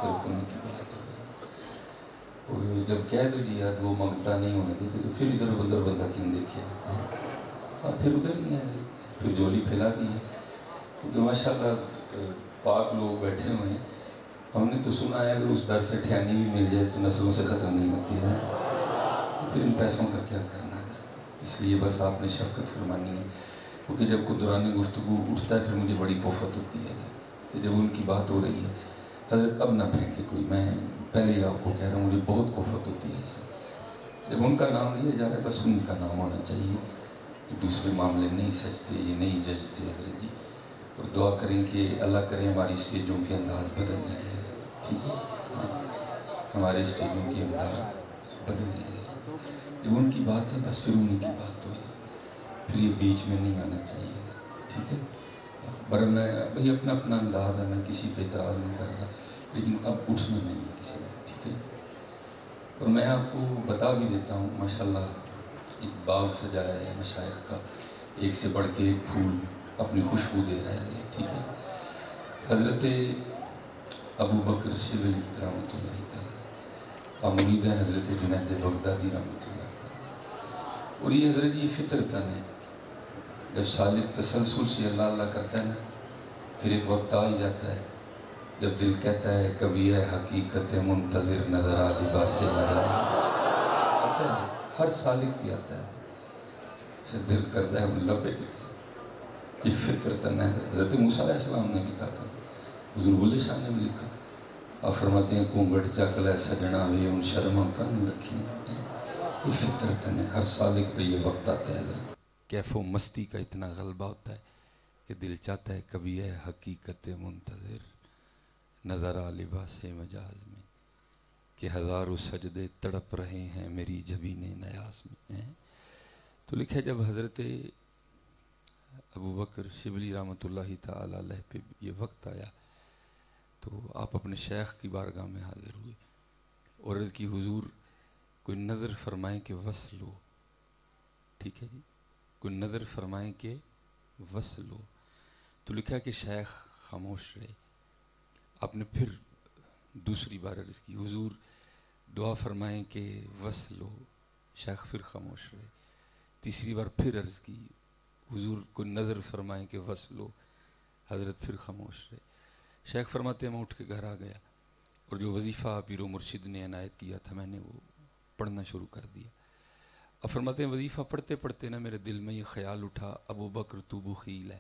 صرف انہیں کی بات ہو رہی ہے. اور جب کہہ دو جی یار وہ منگتا نہیں ہونے دیتے تو پھر ادھر ادھر بندہ کیوں دیکھے, ہاں پھر ادھر ہی ہے, پھر جولی پھیلا دی ہے. کیونکہ ماشاء اللہ پاک لوگ بیٹھے ہوئے ہیں. ہم نے تو سنا ہے اگر اس در سے ٹھیانی بھی مل جائے تو نسلوں سے ختم نہیں ہوتی ہے, تو پھر ان پیسوں کا کیا کرنا ہے. اس لیے بس آپ نے شفقت فرمانی ہے, کیونکہ جب کوئی دوران گفتگو اٹھتا ہے پھر مجھے بڑی کوفت ہوتی ہے کہ جب ان کی بات ہو رہی ہے حضرت اب نہ پھینکے کوئی. میں پہلے ہی آپ کو کہہ رہا ہوں مجھے بہت کوفت ہوتی ہے اس سے. جب ان کا نام لیا جا رہا ہے بس انہیں کا نام ہونا چاہیے. دوسرے معاملے نہیں سجتے, یہ نہیں ججتے حضرت جی. اور دعا کریں کہ اللہ کرے ہماری اسٹیجوں کے انداز بدل جائے, ٹھیک ہے, ہاں ہمارے اسٹیجوں کے انداز بدل جائے. جب ان کی بات ہے بس پھر انہیں کی بات ہو جائے, پھر یہ بیچ میں نہیں آنا چاہیے, ٹھیک ہے. برم میں بھئی اپنا اپنا انداز ہے, میں کسی پہ اعتراض نہیں کر رہا, لیکن اب اٹھنا نہیں ہے کسی میں, ٹھیک ہے. اور میں آپ کو بتا بھی دیتا ہوں ماشاءاللہ ایک باغ سجایا ہے مشائخ کا, ایک سے بڑھ کے ایک پھول اپنی خوشبو دے رہا ہے, ٹھیک ہے. حضرت ابو بکر شبلی رحمۃ اللہ تعالیٰ آپ مرید ہیں حضرت جنید بغدادی رحمۃ اللہ تعالیٰ. اور یہ حضرت یہ فطرتاً ہے, جب سالک تسلسل سے اللہ اللہ کرتا ہے نا پھر ایک وقت آ ہی جاتا ہے جب دل کہتا ہے کبھی ہے حقیقت منتظر نظر آ لباس مجاز. آتا ہے ہر سالک بھی آتا ہے, دل کرتا ہے وہ لبے کی طرح. یہ فطرتاً ہے. حضرت موسیٰ علیہ السلام نے بھی کہا تھا, حضور بلے شاہ نے بھی لکھا, آپ فرماتے ہیں کونگٹ چکل ہے سجنا وے ان شرما کن رکھی. یہ فطرتاً ہے, ہر سالک پہ یہ وقت آتا ہے. کیف و مستی کا اتنا غلبہ ہوتا ہے کہ دل چاہتا ہے کبھی ہے حقیقت منتظر نظر آ لباس مجاز میں, کہ ہزاروں سجدے تڑپ رہے ہیں میری جبین نیاز میں. تو لکھے جب حضرت ابو بکر شبلی رحمۃ اللہ تعالی علیہ پہ یہ وقت آیا تو آپ اپنے شیخ کی بارگاہ میں حاضر ہوئے اور عرض کی حضور کوئی نظر فرمائیں کہ وصل ہو, ٹھیک ہے جی, کوئی نظر فرمائیں کہ وصل ہو. تو لکھا کہ شیخ خاموش رہے. آپ نے پھر دوسری بار عرض کی حضور دعا فرمائیں کہ وصل ہو. شیخ پھر خاموش رہے. تیسری بار پھر عرض کی حضور کو نظر فرمائیں کہ وصل ہو. حضرت پھر خاموش رہے. شیخ فرماتے ہیں میں اٹھ کے گھر آ گیا اور جو وظیفہ پیر و مرشد نے عنایت کیا تھا میں نے وہ پڑھنا شروع کر دیا. اب فرماتے ہیں وظیفہ پڑھتے پڑھتے نا میرے دل میں یہ خیال اٹھا ابو بکر تو بخیل ہے.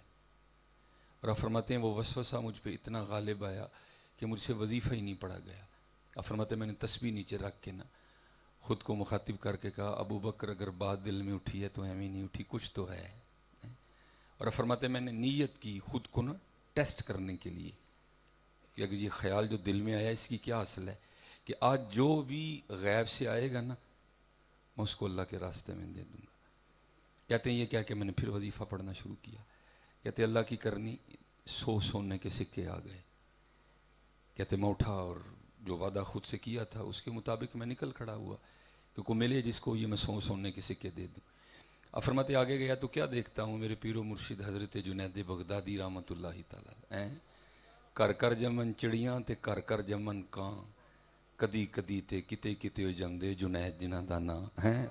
اور اب فرماتے ہیں وہ وسوسہ مجھ پہ اتنا غالب آیا کہ مجھ سے وظیفہ ہی نہیں پڑھا گیا. اب فرماتے ہیں میں نے تسبیح نیچے رکھ کے نا خود کو مخاطب کر کے کہا ابو بکر اگر بات دل میں اٹھی ہے تو ایویں نہیں اٹھی, کچھ تو ہے. اور اب فرماتے ہیں میں نے نیت کی خود کو نا ٹیسٹ کرنے کے لیے کہ اگر یہ خیال جو دل میں آیا اس کی کیا اصل ہے, کہ آج جو بھی غیب سے آئے گا نا میں اس کو اللہ کے راستے میں دے دوں گا. کہتے ہیں یہ کیا کہ میں نے پھر وظیفہ پڑھنا شروع کیا. کہتے اللہ کی کرنی سونے کے سکے آ گئے. کہتے میں اٹھا اور جو وعدہ خود سے کیا تھا اس کے مطابق میں نکل کھڑا ہوا کہ کوئی ملے جس کو یہ میں سونے کے سکے دے دوں. اب فرماتے آگے گیا تو کیا دیکھتا ہوں میرے پیر و مرشد حضرت جنید بغدادی رحمۃ اللہ تعالی کر کر جمن چڑیاں تے کر کر جمن کاں کدی کدی تے کتے کتے جمدے جنید جنہ دا نام ہے.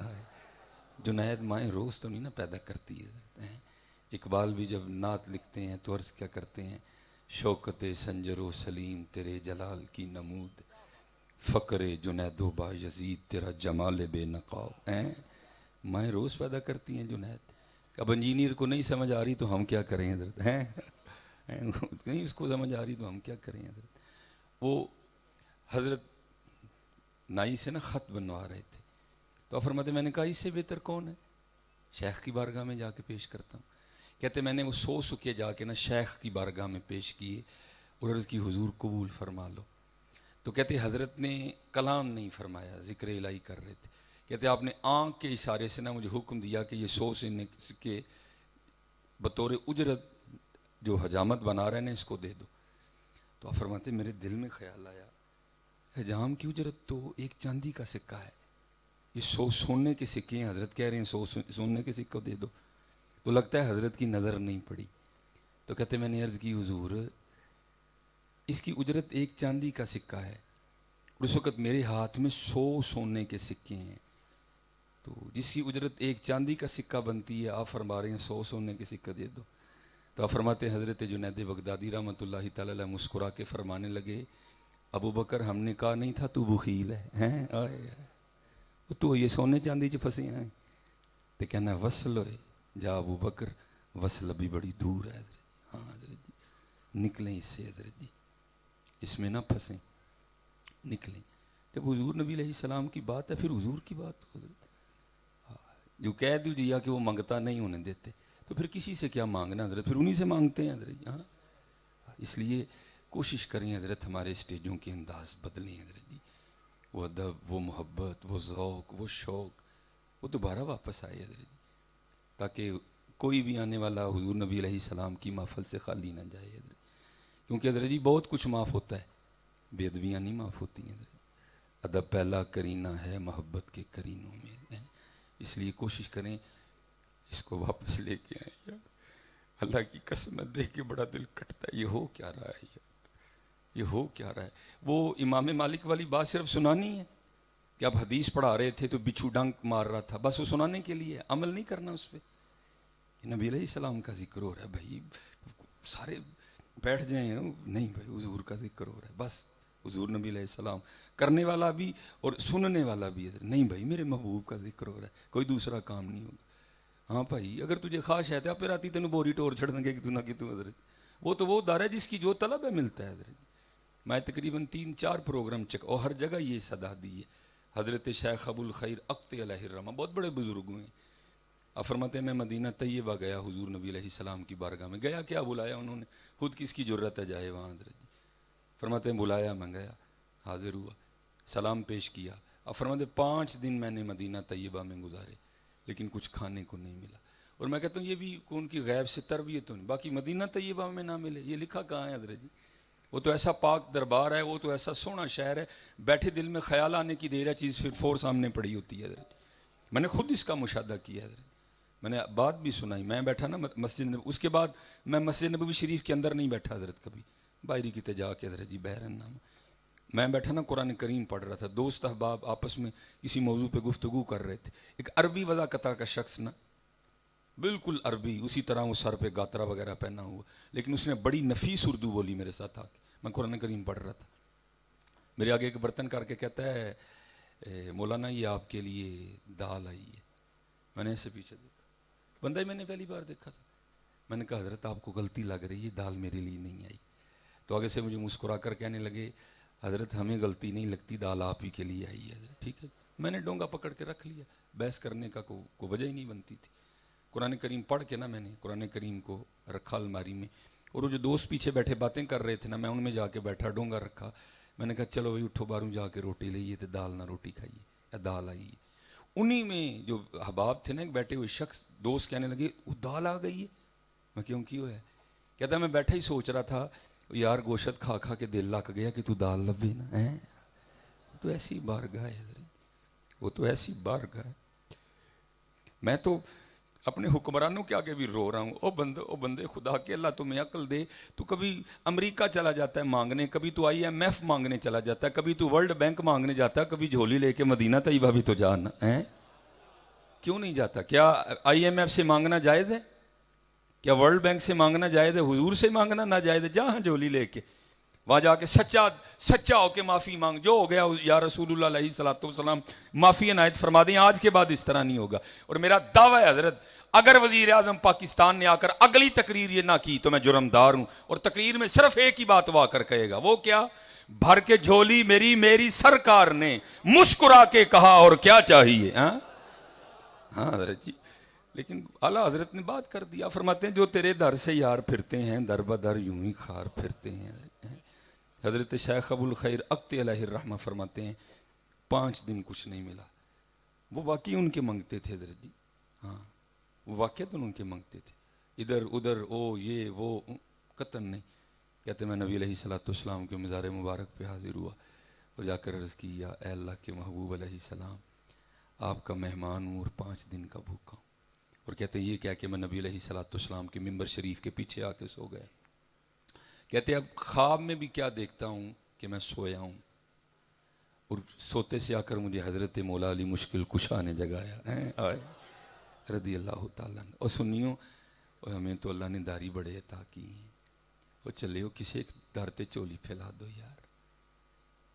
جنید مائیں روز تو نہیں نا پیدا کرتی ہے. اقبال بھی جب نعت لکھتے ہیں تو عرض کیا کرتے ہیں شوکت سنجر و سلیم تیرے جلال کی نمود فقر جنید و با یزید تیرا جمال بے نقاب. مائیں روز پیدا کرتی ہیں جنید. اب انجینئر کو نہیں سمجھ آ رہی تو ہم کیا کریں حضرت, نہیں اس کو سمجھ آ رہی تو ہم کیا کریں حضرت. وہ حضرت نائی سے نا خط بنوا رہے تھے تو فرماتے میں نے کہا اس سے بہتر کون ہے, شیخ کی بارگاہ میں جا کے پیش کرتا ہوں. کہتے میں نے وہ سو سکے جا کے نا شیخ کی بارگاہ میں پیش کیے اور عرض کی حضور قبول فرما لو. تو کہتے حضرت نے کلام نہیں فرمایا, ذکر الہی کر رہے تھے. کہتے آپ نے آنکھ کے اشارے سے نا مجھے حکم دیا کہ یہ 100 سکے بطور اجرت جو حجامت بنا رہے ہیں اس کو دے دو. تو آپ فرماتے میرے دل میں خیال آیا حجام کی اجرت تو ایک چاندی کا سکہ ہے, یہ 100 سونے کے سکے ہیں, حضرت کہہ رہے ہیں 100 سونے کے سکے دے دو. تو لگتا ہے حضرت کی نظر نہیں پڑی. تو کہتے میں نے عرض کی حضور اس کی اجرت ایک چاندی کا سکہ ہے، اور اس وقت میرے ہاتھ میں 100 سونے کے سکے ہیں، تو جس کی اجرت ایک چاندی کا سکہ بنتی ہے، آپ فرما رہے ہیں 100 سونے کے سکہ دے دو. تو آپ فرماتے ہیں حضرت جنید بغدادی رحمۃ اللہ تعالی علیہ مسکرا کے فرمانے لگے، ابو بکر ہم نے کہا نہیں تھا تو بخیل ہے، تو یہ سونے چاندی چ پھنسے ہیں. تو کہنا وصل ہوئے جا ابو بکر، وصل ابھی بڑی دور ہے حضرت. ہاں حضرت جی نکلیں اس سے، حضرت جی اس میں نہ پھنسیں، نکلیں. جب حضور نبی علیہ السلام کی بات ہے پھر حضور کی بات حضرت. جو کہہ دیا کہ وہ منگتا نہیں ہونے دیتے، تو پھر کسی سے کیا مانگنا حضرت، پھر انہی سے مانگتے ہیں حضرت. ہاں اس لیے کوشش کریں حضرت ہمارے اسٹیجوں کے انداز بدلیں حضرت جی. وہ ادب، وہ محبت، وہ ذوق، وہ شوق وہ دوبارہ واپس آئے حضرت جی، تاکہ کوئی بھی آنے والا حضور نبی علیہ السلام کی محفل سے خالی نہ جائے حضرت. کیونکہ حضرت جی بہت کچھ معاف ہوتا ہے، بے ادبیاں نہیں معاف ہوتی ہیں حضرت. ادب پہلا کرینہ ہے محبت کے کرینوں میں ہے. اس لیے کوشش کریں اس کو واپس لے کے آئیں. یار اللہ کی قسم دیکھ کے بڑا دل کٹتا ہے، یہ ہو کیا رہا ہے یار، یہ ہو کیا رہا ہے. وہ امام مالک والی بات صرف سنانی ہے کہ آپ حدیث پڑھا رہے تھے تو بچھو ڈنک مار رہا تھا، بس وہ سنانے کے لیے، عمل نہیں کرنا اس پہ. نبی علیہ السلام کا ذکر ہو رہا ہے بھائی، سارے بیٹھ جائیں، نہیں بھائی حضور کا ذکر ہو رہا ہے، بس حضور نبی علیہ السلام کرنے والا بھی اور سننے والا بھی. نہیں بھائی میرے محبوب کا ذکر ہو رہا ہے، کوئی دوسرا کام نہیں ہوگا. ہاں بھائی اگر تجھے خواہش ہے تو آپ راتی تینوں بوری ٹور چھڑ دیں گے کہ تو نہ کہ تو حضرت. وہ تو وہ دار ہے جس کی جو طلب ہے ملتا ہے حضرت. میں تقریباً 3-4 پروگرام اور ہر جگہ یہ صدا دی ہے. حضرت شیخ ابو الخیر اقط علیہ الرحمہ بہت بڑے بزرگ ہوئے. آپ فرماتے ہیں میں مدینہ طیبہ گیا حضور نبی علیہ السلام کی بارگاہ میں. گیا کیا بلایا انہوں نے، خود کس کی جرت ہے جائے وہاں حضرت جی. فرماتے ہیں بلایا میں گیا، حاضر ہوا، سلام پیش کیا. اب فرماتے 5 دن میں نے مدینہ طیبہ میں گزارے لیکن کچھ کھانے کو نہیں ملا. اور میں کہتا ہوں یہ بھی ان کی غیب سے تربیت ہوئی، باقی مدینہ طیبہ میں نہ ملے یہ لکھا کہاں ہے حضرت جی. وہ تو ایسا پاک دربار ہے، وہ تو ایسا سونا شہر ہے، بیٹھے دل میں خیال آنے کی دیر ہے چیز پھر فور سامنے پڑی ہوتی ہے حضرت. میں نے خود اس کا مشاہدہ کیا حضرت. میں نے بات بھی سنائی، میں بیٹھا نا مسجد نبوی، اس کے بعد میں مسجد نبوی شریف کے اندر نہیں بیٹھا حضرت کبھی، باہری کی جا کے حضرت جی بحرن نام میں بیٹھا نا قرآن کریم پڑھ رہا تھا. دوست احباب آپس میں کسی موضوع پہ گفتگو کر رہے تھے. ایک عربی وضاقتہ کا شخص نا بالکل عربی، اسی طرح وہ سر پہ گاترا وغیرہ پہنا ہوا، لیکن اس نے بڑی نفیس اردو بولی میرے ساتھ آ کے. میں قرآن کریم پڑھ رہا تھا، میرے آگے ایک برتن کر کے کہتا ہے مولانا یہ آپ کے لیے دال آئی ہے. میں نے ایسے پیچھے دیکھا، بندہ ہی میں نے پہلی بار دیکھا تھا. میں نے کہا حضرت آپ کو غلطی لگ رہی ہے، دال میرے لیے نہیں آئی. تو آگے سے مجھے مسکرا کر کہنے لگے حضرت ہمیں غلطی نہیں لگتی، دال آپ ہی کے لیے آئی ہے حضرت. ٹھیک ہے، میں نے ڈونگا پکڑ کے رکھ لیا، بحث کرنے کا کوئی وجہ ہی نہیں بنتی تھی. قرآن کریم پڑھ کے نا میں نے قرآن کریم کو رکھا الماری میں، اور وہ جو دوست پیچھے بیٹھے باتیں کر رہے تھے نا میں ان میں جا کے بیٹھا، ڈونگا رکھا. میں نے کہا چلو بھائی اٹھو باہروں جا کے روٹی لئیے تو دال نہ روٹی کھائیے یا دال آئی. انہی میں جو احباب تھے نا ایک بیٹھے ہوئے شخص دوست کہنے لگے وہ دال آ گئی ہے. میں کیوں کی ہوا ہے؟ کہتا میں بیٹھا ہی سوچ رہا تھا یار گوشت کھا کھا کے دل لگ گیا کہ تو دال لبے نا ہے. تو ایسی بارگاہ ہے حضرت، وہ تو ایسی بارگاہ ہے. میں تو اپنے حکمرانوں کے آگے بھی رو رہا ہوں. او بندے خدا کے، اللہ تمہیں عقل دے. تو کبھی امریکہ چلا جاتا ہے مانگنے، کبھی تو IMF مانگنے چلا جاتا ہے، کبھی تو ورلڈ بینک مانگنے جاتا ہے، کبھی جھولی لے کے مدینہ طیبہ بھی تو جانا ہے. کیوں نہیں جاتا؟ کیا IMF سے مانگنا جائز ہے؟ کیا ورلڈ بینک سے مانگنا جائز ہے؟ حضور سے مانگنا ناجائز ہے؟ جہاں جھولی لے کے وہاں جا کے سچا ہو کے معافی مانگ. جو ہو گیا یا رسول اللہ علیہ الصلوۃ والسلام معافی عنایت فرما دیں، آج کے بعد اس طرح نہیں ہوگا. اور میرا دعویٰ ہے حضرت اگر وزیر اعظم پاکستان نے آ کر اگلی تقریر یہ نہ کی تو میں جرمدار ہوں. اور تقریر میں صرف ایک ہی بات وہ آ کر کہے گا، وہ کیا؟ بھر کے جھولی میری سرکار نے مسکرا کے کہا اور کیا چاہیے. ہاں حضرت جی، لیکن اعلیٰ حضرت نے بات کر دیا. فرماتے ہیں جو تیرے در سے یار پھرتے ہیں در بدر یوں ہی خار پھرتے ہیں. حضرت شیخ ابو الخیر اقط علیہ الرحمہ فرماتے ہیں 5 دن کچھ نہیں ملا. وہ واقعی ان کے منگتے تھے حضرت جی. ہاں وہ واقعی تو ان کے منگتے تھے، ادھر ادھر یہ وہ قطن نہیں. کہتے میں نبی علیہ الصلوۃ والسلام کے مزار مبارک پہ حاضر ہوا اور جا کر عرض کی یا اے اللہ کے محبوب علیہ السلام آپ کا مہمان ہوں اور 5 دن کا بھوکا ہوں. اور کہتے ہیں یہ کہہ کہ میں نبی علیہ الصلوۃ والسلام کے ممبر شریف کے پیچھے آ کے سو گیا. کہتے اب خواب میں بھی کیا دیکھتا ہوں کہ میں سویا ہوں اور سوتے سے آ کر مجھے حضرت مولا علی مشکل کشا نے جگایا آئے رضی اللہ تعالیٰ عنہ۔ اور سنیوں اور ہمیں تو اللہ نے داری بڑے عطا کی ہیں، وہ چلے ہو کسی ایک در تے چولی پھیلا دو یار،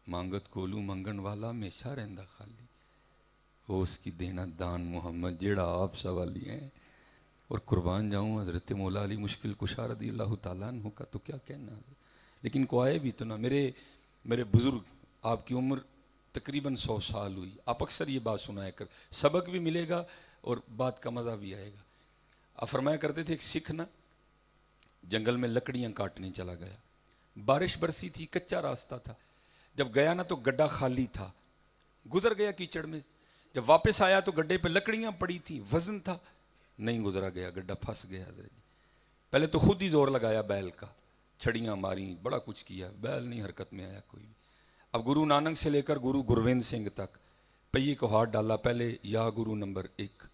مانگت کولو منگن والا ہمیشہ رہندا خالی، وہ اس کی دینا دان محمد جیڑا آپ سوالی ہیں۔ اور قربان جاؤں حضرت مولا علی مشکل کشا رضی اللہ تعالیٰ عنہ کا تو کیا کہنا ہے، لیکن کو آئے بھی تو نہ۔ میرے بزرگ، آپ کی عمر تقریباً 100 سال ہوئی، آپ اکثر یہ بات سنایا کر، سبق بھی ملے گا اور بات کا مزہ بھی آئے گا۔ آپ فرمایا کرتے تھے ایک سکھ نا جنگل میں لکڑیاں کاٹنے چلا گیا، بارش برسی تھی، کچا راستہ تھا، جب گیا نا تو گڈھا خالی تھا، گزر گیا کیچڑ میں، جب واپس آیا تو گڈھے پہ لکڑیاں پڑی تھی، وزن تھا، نہیں گزرا گیا، گڈھا پھنس گیا حضرت جی۔ پہلے تو خود ہی زور لگایا بیل کا، چھڑیاں ماری، بڑا کچھ کیا، بیل نہیں حرکت میں آیا کوئی بھی۔ اب گرو نانک سے لے کر گرو گرووند سنگھ تک پہیے کو ہاتھ ڈالا، پہلے یا گرو نمبر 1،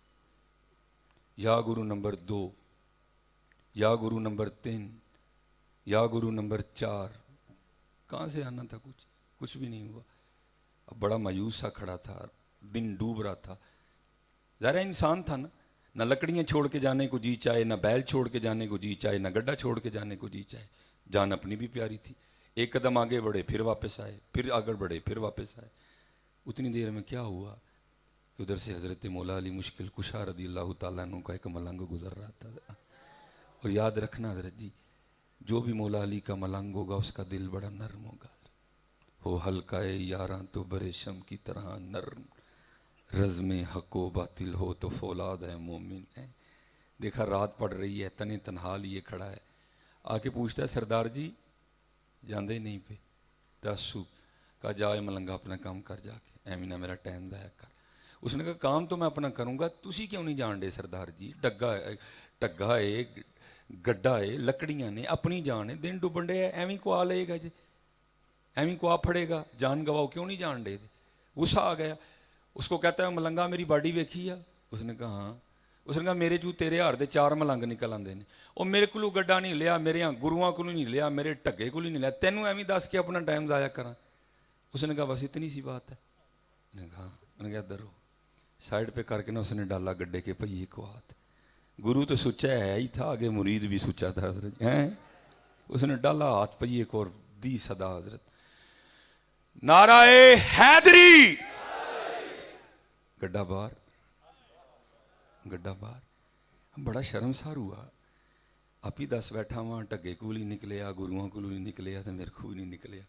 یا گرو نمبر 2، یا گرو نمبر 3، یا گرو نمبر 4، کہاں سے آنا تھا، کچھ بھی نہیں ہوا۔ اب بڑا مایوس سا کھڑا تھا، دن ڈوب رہا تھا، ظاہر انسان تھا نا، نہ لکڑیاں چھوڑ کے جانے کو جی چاہے، نہ بیل چھوڑ کے جانے کو جی چاہے، نہ گڈھا چھوڑ کے جانے کو جی چاہے، جان اپنی بھی پیاری تھی۔ ایک قدم آگے بڑھے پھر واپس آئے، پھر آگے بڑھے پھر واپس آئے۔ اتنی دیر میں کیا ہوا کہ ادھر سے حضرت مولا علی مشکل کشا رضی اللہ تعالیٰ عنہ کا ایک ملنگ گزر رہا تھا۔ اور یاد رکھنا حضرت جی، جو بھی مولا علی کا ملنگ ہوگا اس کا دل بڑا نرم ہوگا، ہو ہلکا یاراں تو بریشم کی طرح نرم، رزم حق و باطل ہو تو فولاد ہے مومن ہے۔ دیکھا رات پڑ رہی ہے، تنے تنہا لیے کھڑا ہے، آ کے پوچھتا ہے سردار جی جاندے ہی نہیں پہ، تاسو کہا جائے ملنگا اپنا کام کر جا کے، ایمینا میرا ٹائم ضائع کر۔ اس نے کہا کام تو میں اپنا کروں گا، تسی کیوں نہیں جان دے سردار جی، ٹگا ہے، گڈھا ہے، لکڑیاں نے، اپنی جان ہے، دن ڈوبن ڈے ہے، ایویں کو آ لے گا جی، ایویں کو آ پھڑے گا، جان گواؤ، کیوں نہیں جان دے؟ غصہ آ گیا، اس کو کہتا ہے ملنگا میری باڈی ویکھی ہے؟ اس نے کہا ہاں۔ اس نے کہا میرے جو تیرے ہار دے 4 ملنگ نکل آندے نے، اور میرے کو گڈھا نہیں لیا، میرے ہاں گروہاں کو نہیں لیا، میرے ٹگے کو نہیں لیا، تینوں ایویں دس کے اپنا ٹائم ضائع کرا۔ اس نے کہا بس اتنی سی بات ہے؟ نے کہا، انہوں نے کہا ادھر ہو، سائڈ پہ کر کے نا اس نے ڈالا گڈھے کے پہیے کو ہاتھ۔ گرو تو سچا ہے ہی تھا، آگے مرید بھی سچا تھا حضرت ہیں۔ اس نے ڈالا ہاتھ پہیے کو اور دی صدا حضرت نعرہ حیدری، گڈھا باہر، گڈھا باہر۔ بڑا شرمسار ہوا، آپ ہی دس بیٹھا وہاں، ٹگے کو نہیں نکلیا، گروہاں کو نہیں نکلیا، تو میرے کو بھی نہیں نکلیا،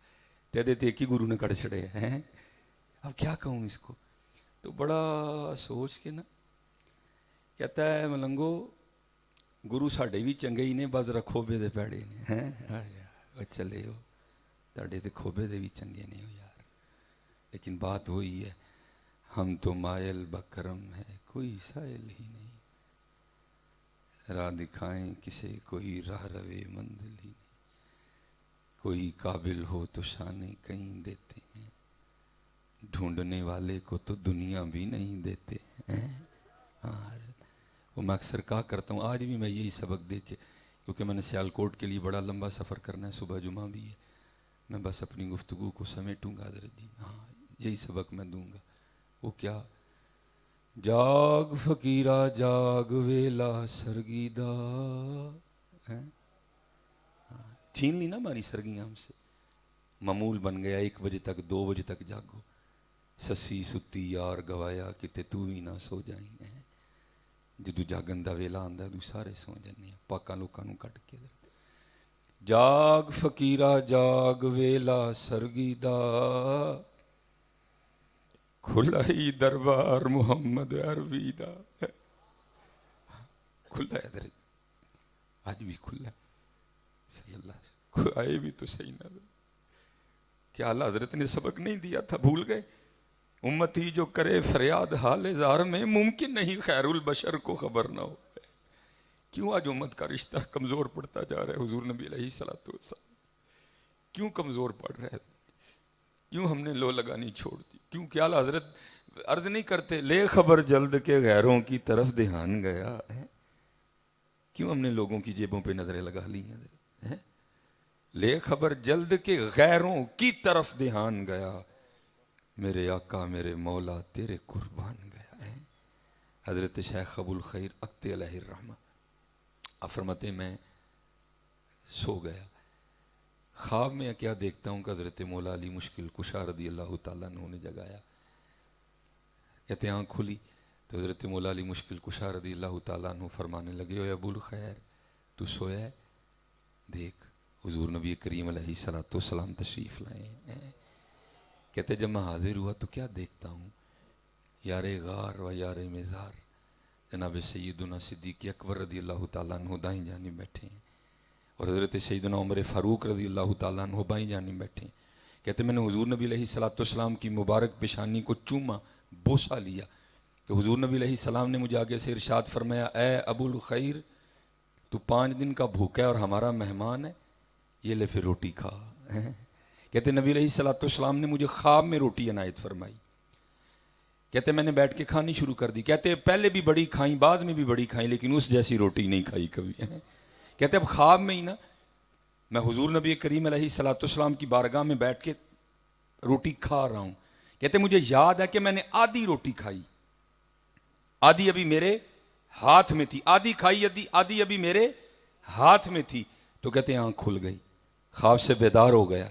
تیرے تے ایک ہی گرو نے کڑ چھڑے ہیں، اب کیا کہوں اس کو؟ تو بڑا سوچ کے نا کہتا ہے ملنگو گرو ساڈے بھی چنگے ہی نے، بس ذرا کھوبے دے پیڑے نے ہیں، چلے ہو تاڈے تے کھوبے دے بھی چنگے نے ہو یار، لیکن بات وہی ہے، ہم تو مائل بکرم ہے، کوئی سائل ہی نہیں، راہ دکھائیں کسے کوئی راہ روے منزل ہی نہیں، کوئی قابل ہو تو شانے کہیں دیتے ہیں، ڈھونڈنے والے کو تو دنیا بھی نہیں دیتے ہیں۔ وہ میں اکثر کہا کرتا ہوں، آج بھی میں یہی سبق دے کے، کیونکہ میں نے سیالکوٹ کے لیے بڑا لمبا سفر کرنا ہے، صبح جمعہ بھی ہے، میں بس اپنی گفتگو کو سمیٹوں گا حضرت جی، ہاں یہی سبق میں دوں گا۔ وہ کیا؟ جاگ فقیرہ جاگ ویلا سرگیدہ، چھین لی نا ہماری سرگیاں ہم سے، معمول بن گیا 1 بجے تک 2 بجے تک جاگو، سسی ستی یار گوایا کتے تو بھی نہ سو جائیں گے، جدو جاگن دا ویلا آندا ہے سارے سو جانے ہیں، پاکاں لوکاں نوں کٹ کے۔ جاگ فقیرہ جاگ ویلا سرگیدہ، کھلا ہی دربار محمد عربی دا، کھلا ہے در، آج بھی کھلا ہے صلی اللہ علیہ وسلم، آئے بھی تو صحیح نہ، کیا اللہ حضرت نے سبق نہیں دیا تھا؟ بھول گئے؟ امتی جو کرے فریاد حال زار میں، ممکن نہیں خیر البشر کو خبر نہ ہو۔ کیوں آج امت کا رشتہ کمزور پڑتا جا رہا ہے؟ حضور نبی علیہ الصلوۃ والسلام کیوں کمزور پڑ رہا ہے؟ کیوں ہم نے لو لگانی چھوڑ دی؟ کیوں کیا حضرت عرض نہیں کرتے لے خبر جلد کے غیروں کی طرف دھیان گیا ہے؟ کیوں ہم نے لوگوں کی جیبوں پہ نظریں لگا لی ہیں؟ لے خبر جلد کے غیروں کی طرف دھیان گیا، میرے آقا میرے مولا تیرے قربان گیا ہے۔ حضرت شیخ ابو الخیر اقت علیہ الرحمہ آپ فرماتے ہیں میں سو گیا، خواب میں کیا دیکھتا ہوں کہ حضرت مولا علی مشکل کشا رضی اللہ تعالیٰ عنہ نے جگایا۔ کہتے ہیں آنکھ کھلی تو حضرت مولا علی مشکل کشا رضی اللہ تعالیٰ عنہ فرمانے لگے، اے ابو الخیر تو سویا ہے؟ دیکھ حضور نبی کریم علیہ السلام تشریف لائے ہیں۔ کہتے جب میں حاضر ہوا تو کیا دیکھتا ہوں، یار غار و یار مزار جناب سیدنا صدیق اکبر رضی اللہ تعالیٰ عنہ دائیں جانب بیٹھے ہیں، اور حضرت سیدنا عمر فاروق رضی اللہ تعالیٰ عنہ بائیں جانب بیٹھے ہیں۔ کہتے میں نے حضور نبی علیہ السلام کی مبارک پیشانی کو چوما، بوسہ لیا، تو حضور نبی علیہ السلام نے مجھے آگے سے ارشاد فرمایا، اے ابو الخیر تو 5 دن کا بھوکا ہے اور ہمارا مہمان ہے، یہ لے پھر روٹی کھا۔ کہتے نبی علیہ السلام نے مجھے خواب میں روٹی عنایت فرمائی، کہتے میں نے بیٹھ کے کھانی شروع کر دی، کہتے پہلے بھی بڑی کھائیں بعد میں بھی بڑی کھائیں لیکن اس جیسی روٹی نہیں کھائی کبھی۔ کہتے اب خواب میں ہی نا میں حضور نبی کریم علیہ السلام کی بارگاہ میں بیٹھ کے روٹی کھا رہا ہوں، کہتے مجھے یاد ہے کہ میں نے آدھی روٹی کھائی، آدھی ابھی میرے ہاتھ میں تھی، آدھی کھائی آدھی ابھی میرے ہاتھ میں تھی، تو کہتے آنکھ کھل گئی، خواب سے بیدار ہو گیا،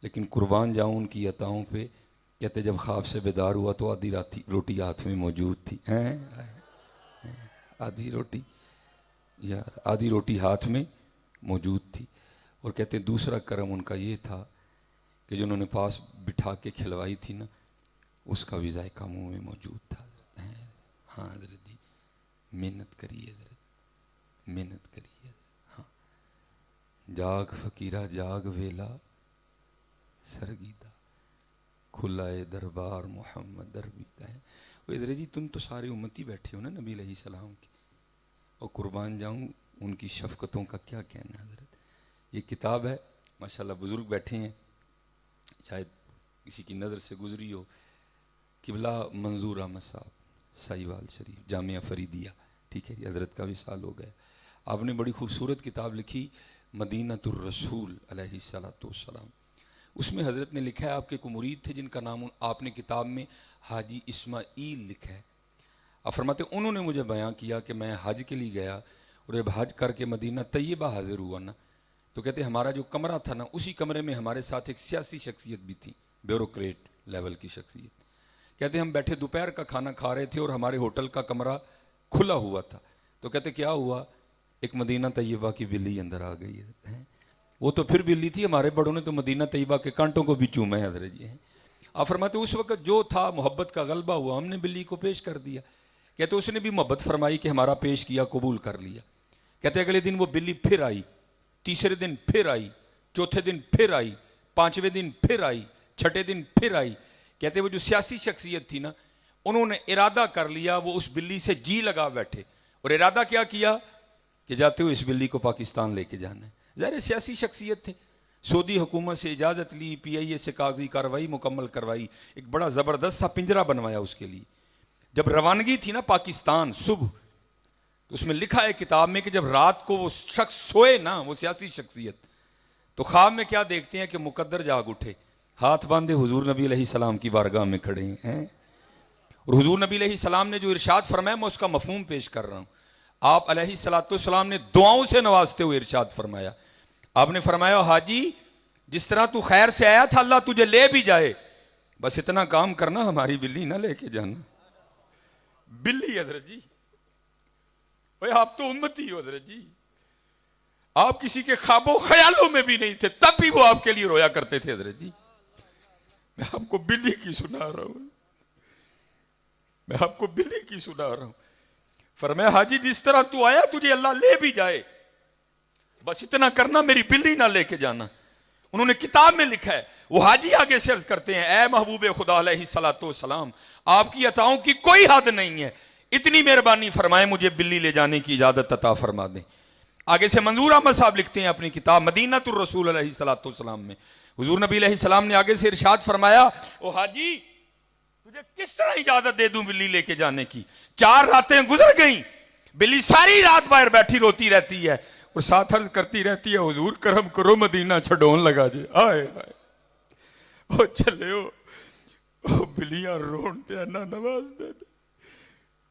لیکن قربان جاؤں ان کی عطاؤں پہ۔ کہتے جب خواب سے بیدار ہوا تو آدھی روٹی ہاتھ میں موجود تھی، آدھی روٹی یار آدھی روٹی ہاتھ میں موجود تھی۔ اور کہتے دوسرا کرم ان کا یہ تھا کہ جو انہوں نے پاس بٹھا کے کھلوائی تھی نا اس کا بھی ذائقہ منہ میں موجود تھا۔ ہاں حضرت جی محنت کریے حضرت، محنت کریے۔ ہاں جاگ فقیرہ جاگ ویلا سرگیدہ، کھلائے دربار محمد دربیدہ ہے۔ حضرت جی تم تو سارے امتی بیٹھے ہو نا نبی علیہ السلام کے، اور قربان جاؤں ان کی شفقتوں کا کیا کہنا ہے حضرت۔ یہ کتاب ہے ماشاءاللہ، بزرگ بیٹھے ہیں شاید کسی کی نظر سے گزری ہو، قبلہ منظور احمد صاحب سائیوال شریف جامعہ فریدیہ، ٹھیک ہے جی، حضرت کا بھی سال ہو گیا۔ آپ نے بڑی خوبصورت کتاب لکھی مدینۃ الرسول علیہ السلام، اس میں حضرت نے لکھا ہے آپ کے کو مرید تھے جن کا نام آپ نے کتاب میں حاجی اسماعیل لکھا ہے۔ آپ فرماتے انہوں نے مجھے بیان کیا کہ میں حج کے لیے گیا اور جب حج کر کے مدینہ طیبہ حاضر ہوا نا تو کہتے ہمارا جو کمرہ تھا نا اسی کمرے میں ہمارے ساتھ ایک سیاسی شخصیت بھی تھی، بیوروکریٹ لیول کی شخصیت۔ کہتے ہم بیٹھے دوپہر کا کھانا کھا رہے تھے اور ہمارے ہوٹل کا کمرہ کھلا ہوا تھا، تو کہتے کیا ہوا، ایک مدینہ طیبہ کی بلی اندر آ گئی ہے۔ وہ تو پھر بلی تھی، ہمارے بڑوں نے تو مدینہ طیبہ کے کانٹوں کو بھی چوما ہے حضرت جی۔ آپ فرماتے اس وقت جو تھا محبت کا غلبہ ہوا، ہم نے بلی کو پیش کر دیا، کہتے اس نے بھی محبت فرمائی کہ ہمارا پیش کیا قبول کر لیا۔ کہتے اگلے دن وہ بلی پھر آئی، تیسرے دن پھر آئی، چوتھے دن پھر آئی، پانچویں دن پھر آئی، چھٹے دن پھر آئی۔ کہتے وہ جو سیاسی شخصیت تھی نا انہوں نے ارادہ کر لیا وہ اس بلی سے جی لگا بیٹھے، اور ارادہ کیا کیا کہ جاتے ہوئے اس بلی کو پاکستان لے کے جانا ہے۔ ظاہر سیاسی شخصیت تھے، سعودی حکومت سے اجازت لی، پی آئی اے سے کاغذی کارروائی مکمل کروائی، ایک بڑا زبردست سا پنجرہ بنوایا اس کے لیے۔ جب روانگی تھی نا پاکستان صبح، تو اس میں لکھا ہے کتاب میں کہ جب رات کو وہ شخص سوئے نا، وہ سیاسی شخصیت، تو خواب میں کیا دیکھتے ہیں کہ مقدر جاگ اٹھے، ہاتھ باندھے حضور نبی علیہ السلام کی بارگاہ میں کھڑے ہیں، اور حضور نبی علیہ السلام نے جو ارشاد فرمایا میں اس کا مفہوم پیش کر رہا ہوں۔ آپ علیہ السلام نے دعاؤں سے نوازتے ہوئے ارشاد فرمایا، آپ نے فرمایا حاجی جس طرح تو خیر سے آیا تھا اللہ تجھے لے بھی جائے، بس اتنا کام کرنا ہماری بلی نہ لے کے جانا۔ بلی حضرت جی، بھئی آپ تو امتی ہو حضرت جی، آپ کسی کے خوابوں خیالوں میں بھی نہیں تھے، تب بھی وہ آپ کے لیے رویا کرتے تھے حضرت جی۔ میں آپ کو بلی کی سنا رہا ہوں، میں آپ کو بلی کی سنا رہا ہوں۔ فرمایا حاجی جس طرح تو آیا تجھے اللہ لے بھی جائے، بس اتنا کرنا میری بلی نہ لے کے جانا۔ انہوں نے کتاب میں لکھا ہے، وہ حاجی آگے سے عرض کرتے ہیں اے محبوب خدا علیہ السلام آپ کی عطاؤں کی کوئی حد نہیں ہے، اتنی مہربانی فرمائے مجھے بلی لے جانے کی اجازت عطا فرما دیں۔ آگے سے منظور احمد صاحب لکھتے ہیں اپنی کتاب مدینۃ الرسول علیہ السلام میں، حضور نبی علیہ السلام نے آگے سے ارشاد فرمایا او حاجی تجھے کس طرح اجازت دے دوں بلی لے کے جانے کی؟ 4 راتیں گزر گئیں، بلی ساری رات باہر بیٹھی روتی رہتی ہے، اور ساتھ عرض کرتی رہتی ہے حضور کرم کرو مدینہ چھڈون لگا جے آئے آئے او چلے او بلیاں رون تے نہ نواز دے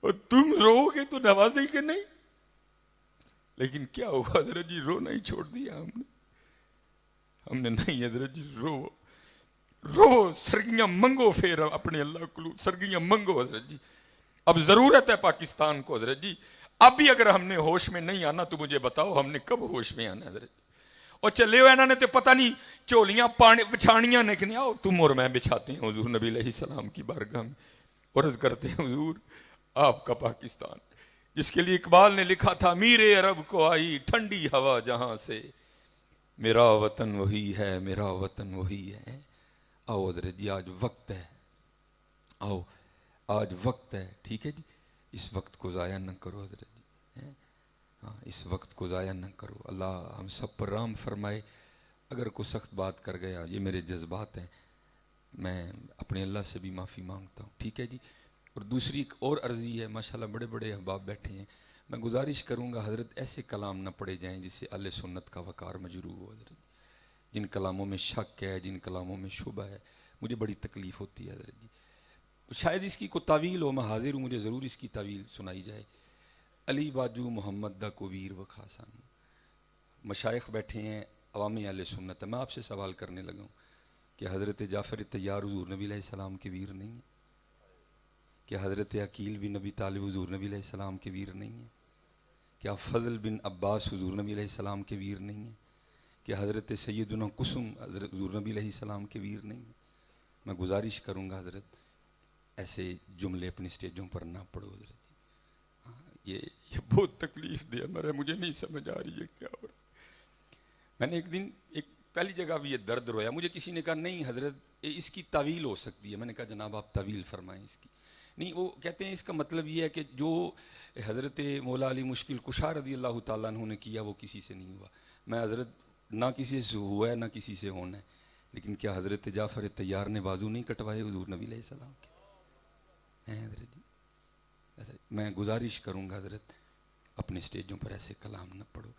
اور تم رو گے تو نوازے کہ نہیں. لیکن کیا ہوا حضرت جی رونا ہی چھوڑ دیا ہم نے نہیں حضرت جی رو سرگیاں منگو پھر اپنے اللہ کو سرگیاں منگو حضرت جی. اب ضرورت ہے پاکستان کو حضرت جی. اب بھی اگر ہم نے ہوش میں نہیں آنا تو مجھے بتاؤ ہم نے کب ہوش میں آنا حضرت جی. اور چلے ہوئے انہوں نے تو پتہ نہیں چولیاں بچھانیاں نکلیں آؤ تم اور میں بچھاتے ہیں حضور نبی علیہ السلام کی بارگاہ میں عرض کرتے ہیں حضور آپ کا پاکستان جس کے لیے اقبال نے لکھا تھا امیر عرب کو آئی ٹھنڈی ہوا جہاں سے میرا وطن وہی ہے میرا وطن وہی ہے. آؤ حضرت جی آج وقت ہے آؤ آج وقت ہے ٹھیک ہے جی. اس وقت کو ضائع نہ کرو حضرت جی. ہاں اس وقت کو ضائع نہ کرو. اللہ ہم سب پر رحم فرمائے. اگر کوئی سخت بات کر گیا یہ میرے جذبات ہیں میں اپنے اللہ سے بھی معافی مانگتا ہوں ٹھیک ہے جی. اور دوسری ایک اور عرضی ہے ماشاءاللہ بڑے بڑے احباب بیٹھے ہیں میں گزارش کروں گا حضرت ایسے کلام نہ پڑے جائیں جس سے اہل سنت کا وقار مجروح ہو حضرت. جن کلاموں میں شک ہے جن کلاموں میں شبہ ہے مجھے بڑی تکلیف ہوتی ہے حضرت جی. شاید اس کی کوئی تعویل ہو میں حاضر ہوں مجھے ضرور اس کی تعویل سنائی جائے. علی باجو محمد دا کو ویر و خاصان مشائخ بیٹھے ہیں عوام اہل سنت ہے. میں آپ سے سوال کرنے لگا ہوں کہ حضرت جعفر طیار حضور نبی علیہ السلام کے ویر نہیں ہیں؟ کیا حضرت عقیل بن نبی طالب حضور نبی علیہ السلام کے ویر نہیں ہیں؟ کیا فضل بن عباس حضور نبی علیہ السلام کے ویر نہیں ہیں؟ کیا حضرت سیدنا قسم حضرت حضور نبی علیہ السلام کے ویر نہیں ہیں؟ میں گزارش کروں گا حضرت ایسے جملے اپنی سٹیجوں پر نہ پڑھو حضرت. یہ بہت تکلیف دے ہمارے مجھے نہیں سمجھ آ رہی ہے کیا ہو رہا. میں نے ایک دن ایک پہلی جگہ بھی یہ درد رویا مجھے کسی نے کہا نہیں حضرت اس کی تعویل ہو سکتی ہے. میں نے کہا جناب آپ تعویل فرمائیں اس کی. نہیں وہ کہتے ہیں اس کا مطلب یہ ہے کہ جو حضرت مولا علی مشکل کشا رضی اللہ تعالیٰ عنہ نے کیا وہ کسی سے نہیں ہوا. میں حضرت نہ کسی سے ہوا ہے نہ کسی سے ہونا ہے. لیکن کیا حضرت جعفر طیار نے بازو نہیں کٹوائے حضور نبی علیہ السلام کے ہیں حضرت جی. میں گزارش کروں گا حضرت اپنے سٹیجوں پر ایسے کلام نہ پڑھو.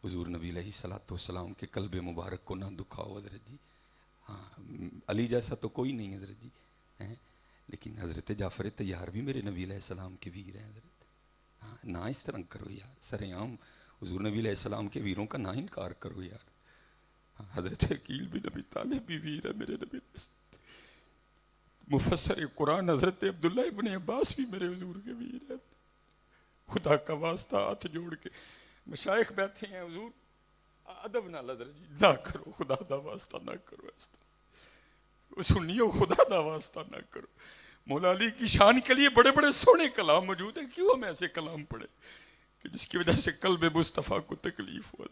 حضور نبی علیہ الصلوۃ والسلام کے قلب مبارک کو نہ دکھاؤ حضرت جی. ہاں علی جیسا تو کوئی نہیں حضرت جی ہیں لیکن حضرت جعفر طیار بھی میرے نبی علیہ السلام کے ویر ہیں حضرت. ہاں نہ اس طرح کرو یار سرعام حضور نبی علیہ السلام کے ویروں کا نہ انکار کرو یار. حضرت عقیل بھی نبی طالب بھی ویر ہے میرے نبی علیہ السلام. مفسر قرآن حضرت عبداللہ ابن عباس بھی میرے حضور کے ویر ہیں. خدا کا واسطہ ہاتھ جوڑ کے مشائخ بیٹھے ہیں حضور ادب نہ حضرت جی نہ کرو خدا دا واسطہ نہ کرو ایسا سنیو خدا دا واسطہ نہ کرو. مولا علی کی شان کے لیے بڑے بڑے سونے کلام موجود ہیں کیوں ہم ایسے کلام پڑھے کہ جس کی وجہ سے قلب مصطفیٰ کو تکلیف ہو.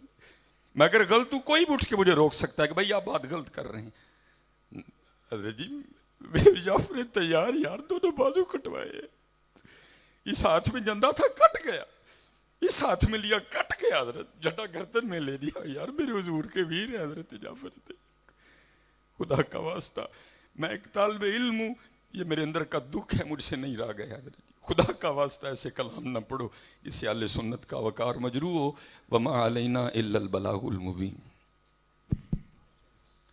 میں اگر غلط ہوں کوئی بھی اٹھ کے مجھے روک سکتا ہے کہ بھائی آپ بات غلط کر رہے ہیں. حضرت جی جعفر طیار یار دونوں بازو کٹوائے ہیں. اس ہاتھ میں جنڈا تھا کٹ گیا اس ہاتھ میں لیا کٹ گیا حضرت جھنڈا گردن میں لے لیا. یار میرے حضور کے ویر ہیں حضرت جعفر طیار. خدا کا واسطہ میں ایک طالب علم ہوں یہ میرے اندر کا دکھ ہے مجھ سے نہیں رہ گیا حضرت. خدا کا واسطہ ایسے کلام نہ پڑھو جس سے اہل سنت کا وقار مجروح ہو. وما علینا الا البلاغ المبین.